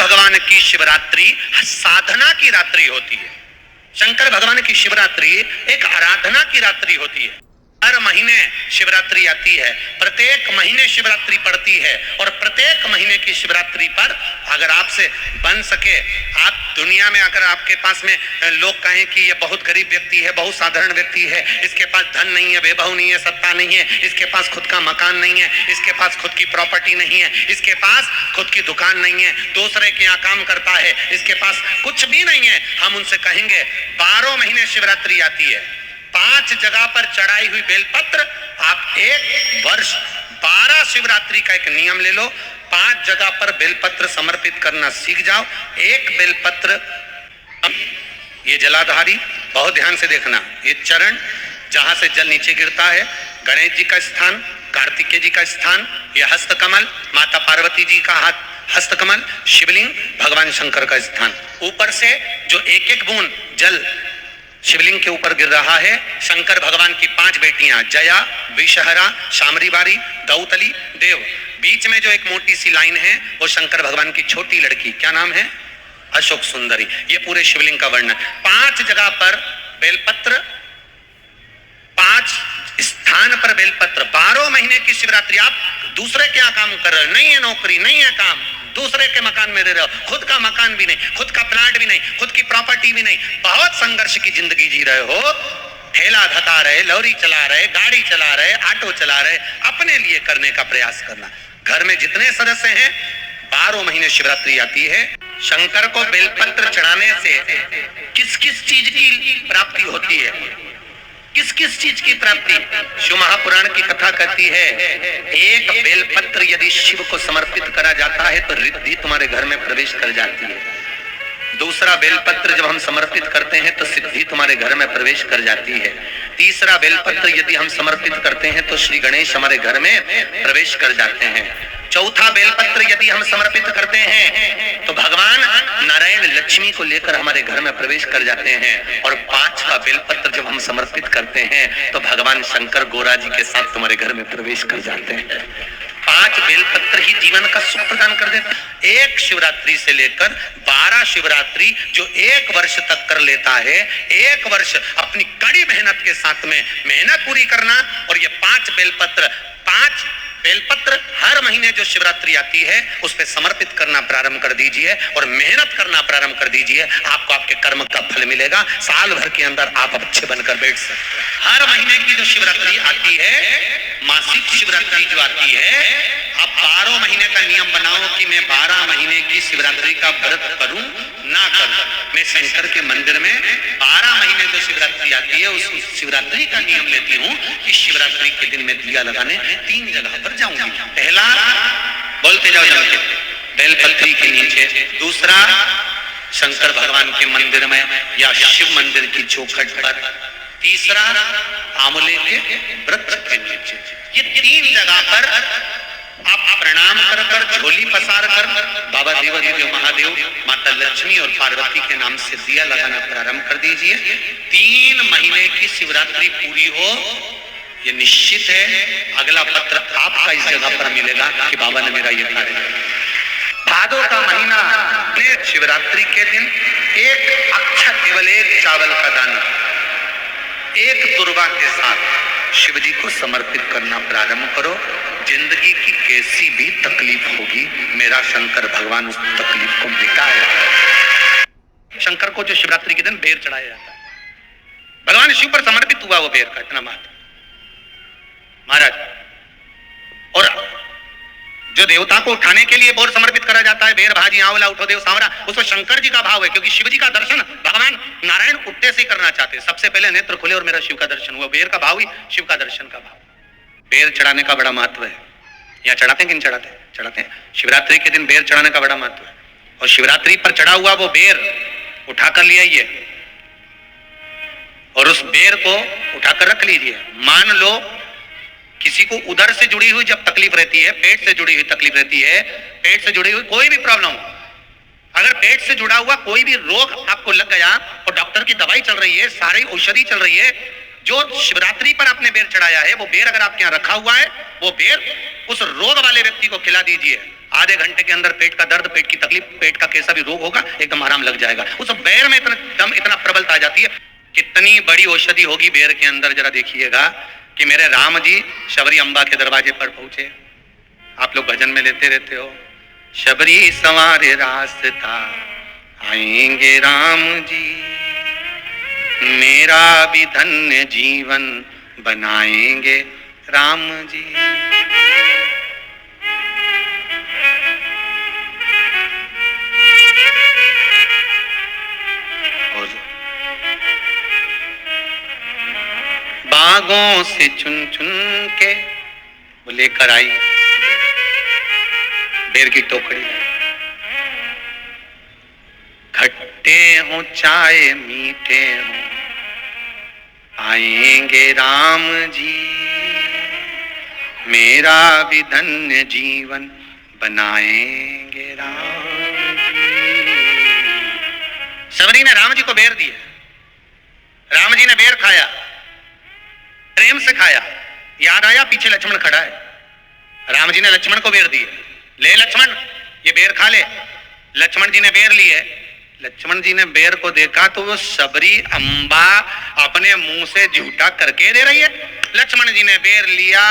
भगवान की शिवरात्रि साधना की रात्रि होती है। शंकर भगवान की शिवरात्रि एक आराधना की रात्रि होती है। हर महीने शिवरात्रि आती है, प्रत्येक महीने शिवरात्रि पड़ती है, और प्रत्येक महीने की शिवरात्रि पर अगर आपसे बन सके, आप दुनिया में अगर आपके पास में लोग कहें कि ये बहुत गरीब व्यक्ति है, बहुत साधारण व्यक्ति है, इसके पास धन नहीं है, वैभव नहीं है, सत्ता नहीं है, इसके पास खुद का मकान नहीं है, इसके पास खुद की प्रॉपर्टी नहीं है, इसके पास खुद की दुकान नहीं है, दूसरे के यहाँ काम करता है, इसके पास कुछ भी नहीं है, हम उनसे कहेंगे 12 महीने शिवरात्रि आती है, 5 जगह पर चढ़ाई हुई बेलपत्र, आप एक वर्ष 12 शिवरात्रि का एक नियम ले लो, 5 जगह पर बेलपत्र समर्पित करना सीख जाओ। एक बेलपत्र, ये जलाधारी, बहुत ध्यान से देखना, ये चरण जहां से जल नीचे गिरता है, गणेश जी का स्थान, कार्तिकेय जी का स्थान, ये हस्तकमल, माता पार्वती जी का हाथ हस्तकमल, शिवलिंग, भगवान शंकर का स्थान। ऊपर से जो एक एक बूंद जल शिवलिंग के ऊपर गिर रहा है, शंकर भगवान की 5 बेटियां, जया, विषहरा, शामरीबारी, दौतली, देव। बीच में जो एक मोटी सी लाइन है वो शंकर भगवान की छोटी लड़की, क्या नाम है? अशोक सुंदरी। ये पूरे शिवलिंग का वर्णन। 5 जगह पर बेलपत्र, 5 स्थान पर बेलपत्र, 12 महीने की शिवरात्रि। आप दूसरे क्या काम कर रहे हो? नहीं है नौकरी, नहीं है काम, दूसरे के मकान में रह रहे हो, खुद का मकान भी नहीं, खुद का प्लाट भी नहीं, खुद की प्रॉपर्टी भी नहीं, बहुत संघर्ष की जिंदगी जी रहे हो, ठेला धता रहे, लॉरी चला रहे, गाड़ी चला रहे, ऑटो चला रहे, अपने लिए करने का प्रयास करना। घर में जितने सदस्य हैं, 12 महीने शिवरात्रि आती है। शंकर को बेलपत्र चढ़ाने से किस किस चीज की प्राप्ति होती है? किस किस चीज की प्राप्ति? शिव महापुराण की कथा कहती है, एक बेलपत्र यदि शिव को समर्पित करा जाता है तो रिद्धि तुम्हारे घर में प्रवेश कर जाती है। दूसरा बेलपत्र जब हम समर्पित करते हैं तो सिद्धि तुम्हारे घर में प्रवेश कर जाती है। तीसरा बेलपत्र यदि हम समर्पित करते हैं तो श्री गणेश हमारे घर में प्रवेश कर जाते हैं। चौथा बेलपत्र यदि हम समर्पित करते हैं तो भगवान नारायण लक्ष्मी को लेकर हमारे घर में प्रवेश कर जाते हैं। और 5वां बेलपत्र जब हम समर्पित करते हैं तो भगवान शंकर गोरा जी के साथ तुम्हारे घर में प्रवेश कर जाते हैं। 5 बेलपत्र ही जीवन का सुख प्रदान कर देते। एक शिवरात्रि से लेकर 12 शिवरात्रि जो 1 वर्ष तक कर लेता है, 1 वर्ष अपनी कड़ी मेहनत के साथ में मेहनत पूरी करना, और ये 5 बेलपत्र हर महीने जो शिवरात्रि आती है उस पे समर्पित करना प्रारंभ कर दीजिए और मेहनत करना प्रारंभ कर दीजिए। आपको आपके कर्म का फल मिलेगा। साल भर के अंदर आप अच्छे बनकर बैठ सकते हैं। हर महीने की जो शिवरात्रि आती है, मासिक शिवरात्रि जो आती है, आप 12 महीने का नियम बनाओ कि मैं 12 महीने की शिवरात्रि का व्रत करूं ना करूं। मैं शंकर के मंदिर में 12 महीने जो शिवरात्रि आती है उस शिवरात्रि का नियम लेती हूं कि शिवरात्रि के दिन मैं दिया लगाने 3 जगह पर जाऊंगी। पहला, बोलते जाओ जम के, बेलपत्री के नीचे। दूसरा, शंकर भगवान के मंदिर में या शिव मंदिर की चौखट पर। तीसरा, आंवले के वृक्ष के नीचे। ये 3 जगह पर आप प्रणाम कर कर, झोली पसार कर बाबा देवादिदेव महादेव, माता लक्ष्मी और पार्वती के नाम से दिया लगाना प्रारंभ कर दीजिए। 3 महीने की शिवरात्रि पूरी हो, ये निश्चित है अगला पत्र आपका इस जगह पर मिलेगा कि बाबा ने मेरा ये कार्य किया। भादों का महीना, शिवरात्रि के दिन एक अक्षत, केवल 1 चावल का दाना, 1 दुर्वा के साथ शिव जी को समर्पित करना प्रारंभ करो। जिंदगी की कैसी भी तकलीफ होगी, मेरा शंकर भगवान उस तकलीफ को मिटाएगा। शंकर को जो शिवरात्रि के दिन बेर चढ़ाया जाता है, भगवान शिव पर समर्पित हुआ वो बेर का इतना महत्व महाराज। और जो देवता को उठाने के लिए बोर समर्पित करा जाता है, बेर भाजी आंवला उठो देव सांवरा, उसमें शंकर जी का भाव है, क्योंकि शिव जी का दर्शन भगवान नारायण उठते से करना चाहते हैं। सबसे पहले नेत्र खुले और मेरा शिव का दर्शन हुआ। बेर का भाव ही शिव का दर्शन का भाव। बेर चढ़ाने का बड़ा महत्व है। यहाँ चढ़ाते हैं कि नहीं चढ़ाते? चढ़ाते हैं। शिवरात्रि के दिन बेर चढ़ाने का बड़ा महत्व है। और शिवरात्रि पर चढ़ा हुआ वो बेर उठाकर ले आइए और उस बेर को उठाकर रख लीजिए। मान लो किसी को उधर से जुड़ी हुई जब तकलीफ रहती है, पेट से जुड़ी हुई तकलीफ रहती है, पेट से जुड़ी हुई कोई भी प्रॉब्लम हो, अगर पेट से जुड़ा हुआ कोई भी रोग आपको लग गया और डॉक्टर की दवाई चल रही है, सारी औषधि चल रही है, जो शिवरात्रि पर आपने बेर चढ़ाया है, वो बेर अगर आपके यहाँ रखा हुआ है, वो बेर उस रोग वाले व्यक्ति को खिला दीजिए, आधे घंटे के अंदर पेट का दर्द, पेट की तकलीफ, पेट का कैसा भी रोग होगा, एकदम आराम लग जाएगा। उस बेर में इतना दम, इतना प्रबलता आ जाती है। कितनी बड़ी औषधि होगी बेर के अंदर, जरा देखिएगा कि मेरे राम जी शबरी अम्बा के दरवाजे पर पहुंचे। आप लोग भजन में लेते रहते हो, शबरी संवारे रास्ता आएंगे राम जी, मेरा भी धन्य जीवन बनाएंगे राम जी। और बागों से चुन चुन के वो लेकर आई बेर की टोकरी। खट्टे हो चाहे मीठे हो आएंगे राम जी, मेरा भी धन्य जीवन बनाएंगे राम जी। शबरी ने राम जी को बेर दिया, राम जी ने बेर खाया, प्रेम से खाया। याद आया पीछे लक्ष्मण खड़ा है, राम जी ने लक्ष्मण को बेर दी, ले लक्ष्मण ये बेर खा ले। लक्ष्मण जी ने बेर ली है। लक्ष्मण जी ने बेर को देखा तो वो शबरी अम्बा अपने मुंह से झूठा करके दे रही है। लक्ष्मण जी ने बेर लिया,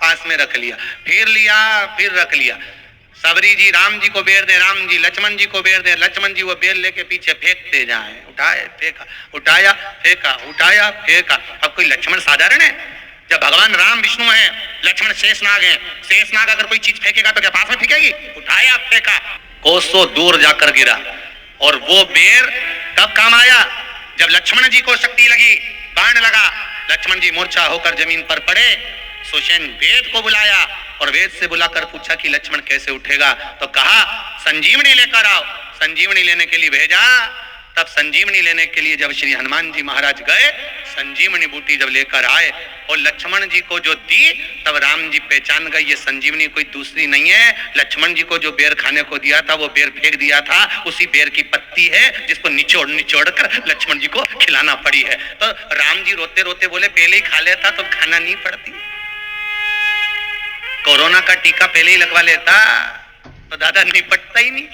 पास में रख लिया, फिर लिया, फिर रख लिया। शबरी जी राम जी को बेर दे, राम जी लक्ष्मण जी को बेर दे, लक्ष्मण जी वो बेर लेके पीछे फेंकते जाए, उठाए फेंका, उठाया फेंका, उठाया फेंका। अब कोई लक्ष्मण साधारण है? जब भगवान राम विष्णु है, लक्ष्मण शेषनाग है, शेषनाग अगर कोई चीज फेंकेगा तो क्या पास में फेंकेगी? उठाया फेंका, कोसों दूर जाकर गिरा। और वो बेर कब काम आया? जब लक्ष्मण जी को शक्ति लगी, बाण लगा, लक्ष्मण जी मूर्छा होकर जमीन पर पड़े। सुषेण वेद को बुलाया और वेद से बुलाकर पूछा कि लक्ष्मण कैसे उठेगा, तो कहा संजीवनी लेकर आओ। संजीवनी लेने के लिए भेजा। तब संजीवनी लेने के लिए जब श्री हनुमान जी महाराज गए, संजीवनी बूटी जब लेकर आए और लक्ष्मण जी को जो दी, तब राम जी पहचान गए ये संजीवनी कोई दूसरी नहीं है। लक्ष्मण जी को जो बेर खाने को दिया था, वो बेर फेंक दिया था, उसी बेर की पत्ती है जिसको निचोड़ निचोड़ कर लक्ष्मण जी को खिलाना पड़ी है। तो राम जी रोते रोते बोले पहले ही खा लेता तो खाना नहीं पड़ती, कोरोना का टीका पहले ही लगवा लेता तो दादा निपटता ही नहीं।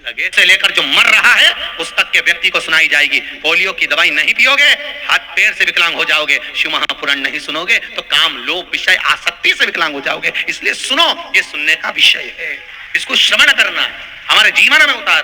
लगे से लेकर जो मर रहा है उस तक के व्यक्ति को सुनाई जाएगी। पोलियो की दवाई नहीं पियोगे, हाथ पैर से विकलांग हो जाओगे। शिव महापुराण नहीं सुनोगे तो काम, लोभ, विषय, आसक्ति से विकलांग हो जाओगे। इसलिए सुनो, ये सुनने का विषय है, इसको श्रवण करना, हमारे जीवन में उतार।